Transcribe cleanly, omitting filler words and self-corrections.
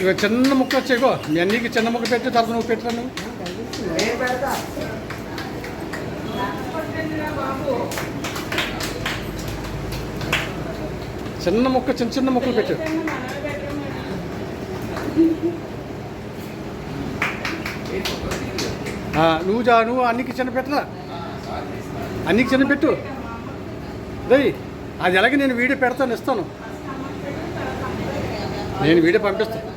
ఇక చిన్న ముక్క వచ్చేగో మీ అన్నికి చిన్న ముక్క పెట్టి తర్వాత నువ్వు పెట్టరా నువ్వు. చిన్న ముక్క చిన్న చిన్న ముక్కలు పెట్టు. నువ్వు అన్నికి చిన్న పెట్టరా, అన్నికి చిన్న పెట్టు. దయ్ అది ఎలాగే నేను వీడియో పెడతాను, ఇస్తాను, నేను వీడియో పంపిస్తాను.